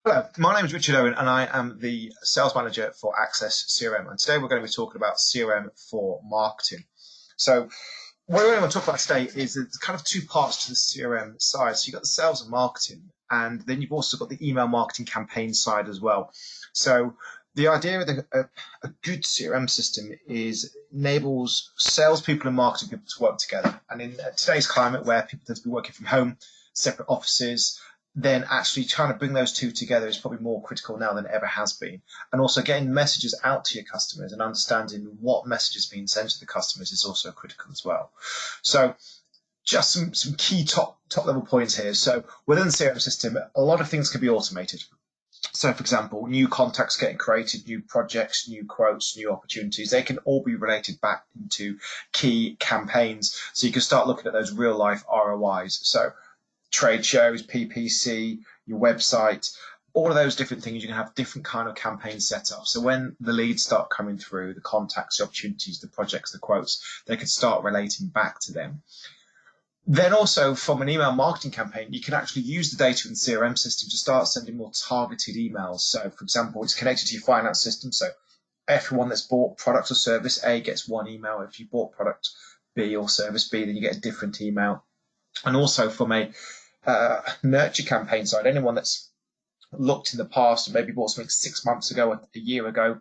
Hello, my name is Richard Owen and I am the sales manager for Access CRM. And today we're going to be talking about CRM for marketing. So, what we want to talk about today is there's kind of two parts to the CRM side. So, you've got the sales and marketing, and then you've also got the email marketing campaign side as well. So, the idea of a good CRM system is enables salespeople and marketing people to work together. And in today's climate where people tend to be working from home, separate offices, then actually trying to bring those two together is probably more critical now than it ever has been. And also getting messages out to your customers and understanding what message is being sent to the customers is also critical as well. So just some key top level points here. So within the CRM system, a lot of things can be automated. So, for example, new contacts getting created, new projects, new quotes, new opportunities, they can all be related back into key campaigns. So you can start looking at those real life ROIs. So trade shows, PPC, your website, all of those different things, you can have different kind of campaigns set up. So when the leads start coming through, the contacts, the opportunities, the projects, the quotes, they can start relating back to them. Then also from an email marketing campaign, you can actually use the data in the CRM system to start sending more targeted emails. So for example, it's connected to your finance system. So everyone that's bought product or service A gets one email. If you bought product B or service B, then you get a different email. And also from a nurture campaign side, anyone that's looked in the past and maybe bought something 6 months ago or a year ago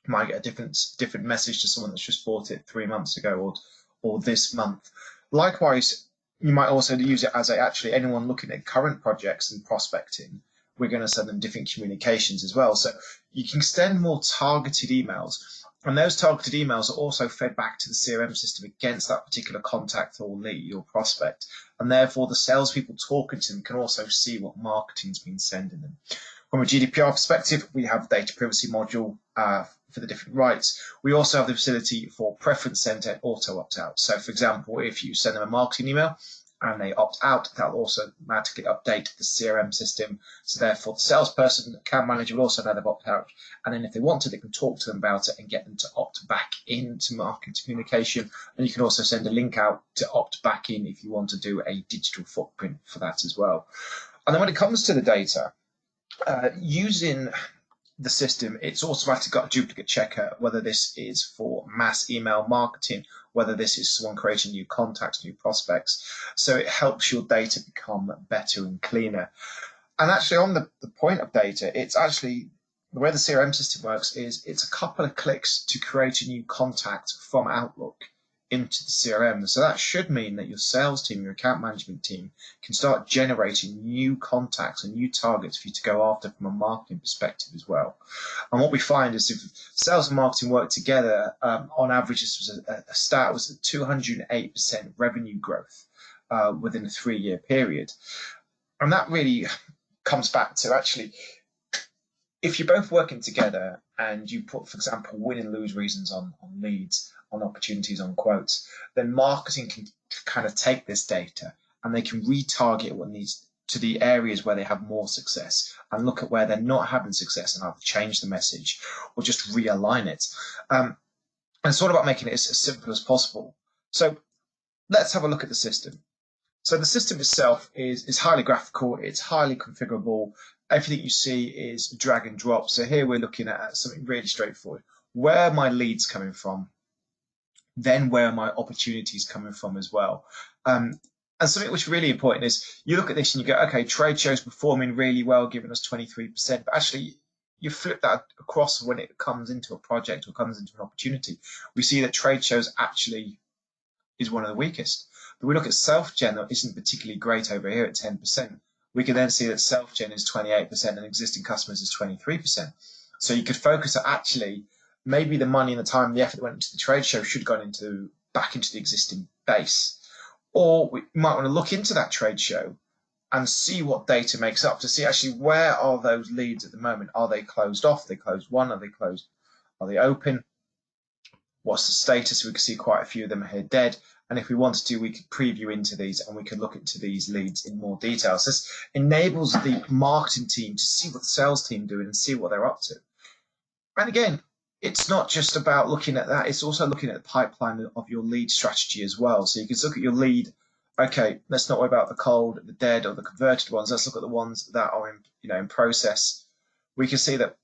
might get a different message to someone that's just bought it 3 months ago or this month. Likewise, you might also use it as actually anyone looking at current projects and prospecting, we're going to send them different communications as well. So you can send more targeted emails. And those targeted emails are also fed back to the CRM system against that particular contact or lead or prospect. And therefore, the salespeople talking to them can also see what marketing's been sending them. From a GDPR perspective, we have the data privacy module for the different rights. We also have the facility for preference sent and auto opt out. So, for example, if you send them a marketing email, and they opt out, that'll also automatically update the CRM system. So therefore, the salesperson, account manager will also know they've opted out. And then if they want to, they can talk to them about it and get them to opt back into marketing communication. And you can also send a link out to opt back in if you want to do a digital footprint for that as well. And then when it comes to the data, using the system, it's automatically got a duplicate checker, whether this is for mass email marketing, whether this is someone creating new contacts, new prospects. So it helps your data become better and cleaner. And actually on the point of data, it's actually the way the CRM system works is it's a couple of clicks to create a new contact from Outlook into the CRM. So that should mean that your sales team, your account management team can start generating new contacts and new targets for you to go after from a marketing perspective as well. And what we find is if sales and marketing work together, on average, this was a stat was 208% revenue growth within a 3-year period. And that really comes back to actually, if you're both working together and you put, for example, win and lose reasons on leads, on opportunities, on quotes, then marketing can kind of take this data and they can retarget what needs to the areas where they have more success and look at where they're not having success and either change the message or just realign it. And it's all about making it as simple as possible. So let's have a look at the system. So the system itself is highly graphical, it's highly configurable. Everything you see is drag and drop. So here we're looking at something really straightforward. Where are my leads coming from? Then where are my opportunities coming from as well? And something which is really important is you look at this and you go, okay, trade shows performing really well, giving us 23%, but actually you flip that across when it comes into a project or comes into an opportunity. We see that trade shows actually is one of the weakest. But we look at self-gen that isn't particularly great over here at 10%. We can then see that self-gen is 28% and existing customers is 23%. So you could focus at actually maybe the money and the time and the effort that went into the trade show should have gone back into the existing base. Or we might want to look into that trade show and see what data makes up to see actually where are those leads at the moment. Are they closed off? Are they closed won? Are they closed? Are they open? What's the status? We can see quite a few of them are here dead. And if we wanted to, we could preview into these and we could look into these leads in more detail. So this enables the marketing team to see what the sales team are doing and see what they're up to. And again, it's not just about looking at that, it's also looking at the pipeline of your lead strategy as well. So you can look at your lead okay, let's not worry about the cold, the dead, or the converted ones. Let's look at the ones that are in process. We can see that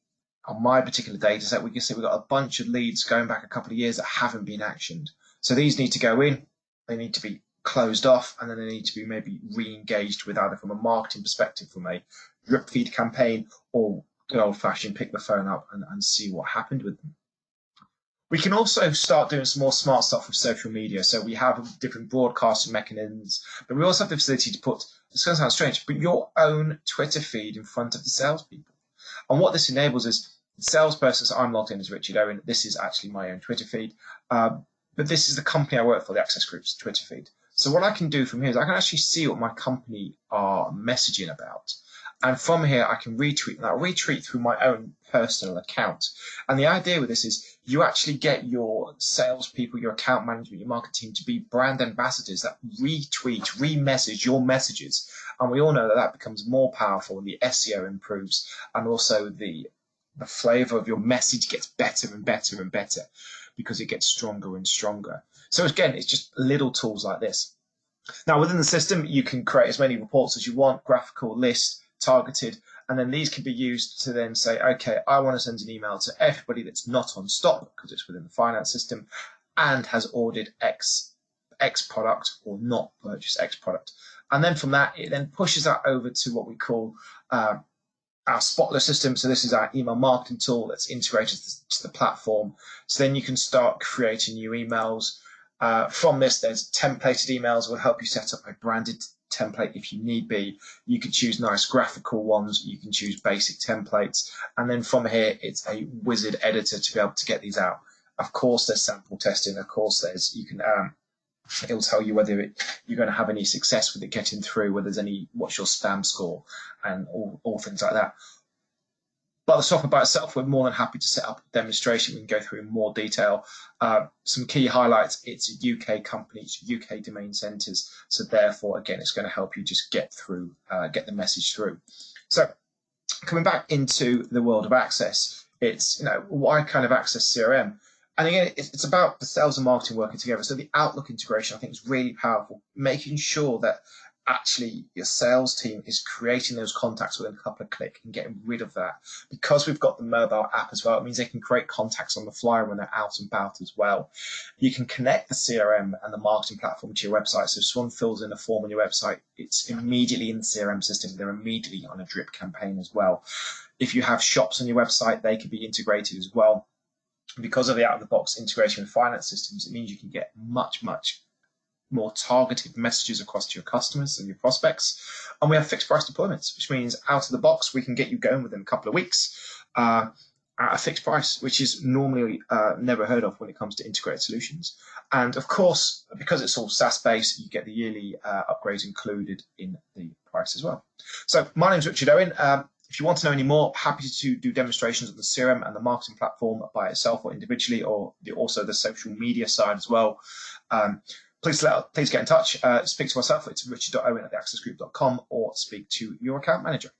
on my particular data set, we can see we've got a bunch of leads going back a couple of years that haven't been actioned. So these need to go in, they need to be closed off, and then they need to be maybe re-engaged with, either from a marketing perspective, from a drip feed campaign, or good old-fashioned pick the phone up and see what happened with them. We can also start doing some more smart stuff with social media. So we have different broadcasting mechanisms, but we also have the facility to put, it's going to sound strange, but your own Twitter feed in front of the salespeople. And what this enables is, the salesperson, so I'm logged in as Richard Owen, this is actually my own Twitter feed, but this is the company I work for, the Access Group's Twitter feed. So what I can do from here is I can actually see what my company are messaging about. And from here, I can retweet, and I'll retweet through my own personal account. And the idea with this is you actually get your salespeople, your account management, your marketing team to be brand ambassadors that retweet, re-message your messages. And we all know that that becomes more powerful, and the SEO improves, and also the flavor of your message gets better and better and better because it gets stronger and stronger. So again, it's just little tools like this. Now, within the system, you can create as many reports as you want, graphical, list, targeted, and then these can be used to then say, okay, I want to send an email to everybody that's not on stock because it's within the finance system and has ordered X product or not purchased X product. And then from that, it then pushes that over to what we call our Spotler system. So this is our email marketing tool that's integrated to the platform. So then you can start creating new emails. From this, there's templated emails will help you set up a branded template if you need be. You can choose nice graphical ones, you can choose basic templates, and then from here it's a wizard editor to be able to get these out. Of course there's sample testing, of course there's, you can it'll tell you whether you're going to have any success with it getting through, whether there's any, what's your spam score, and all things like that. But the software by itself, we're more than happy to set up a demonstration. We can go through in more detail. Some key highlights, it's a UK company, it's UK domain centers. So therefore, again, it's going to help you just get through, get the message through. So coming back into the world of Access, it's, why kind of Access CRM? And again, it's about the sales and marketing working together. So the Outlook integration, I think, is really powerful, making sure that actually your sales team is creating those contacts within a couple of clicks and getting rid of that. Because we've got the mobile app as well, it means they can create contacts on the fly when they're out and about as well. You can connect the CRM and the marketing platform to your website. So if someone fills in a form on your website, it's immediately in the CRM system. They're immediately on a drip campaign as well. If you have shops on your website, they can be integrated as well. Because of the out-of-the-box integration with finance systems, it means you can get much more targeted messages across to your customers and your prospects. And we have fixed price deployments, which means out of the box, we can get you going within a couple of weeks at a fixed price, which is normally never heard of when it comes to integrated solutions. And of course, because it's all SaaS-based, you get the yearly upgrades included in the price as well. So my name's Richard Owen. If you want to know any more, happy to do demonstrations of the CRM and the marketing platform by itself or individually, or also the social media side as well. Please get in touch. Speak to myself. It's richard.owen@theaccessgroup.com, or speak to your account manager.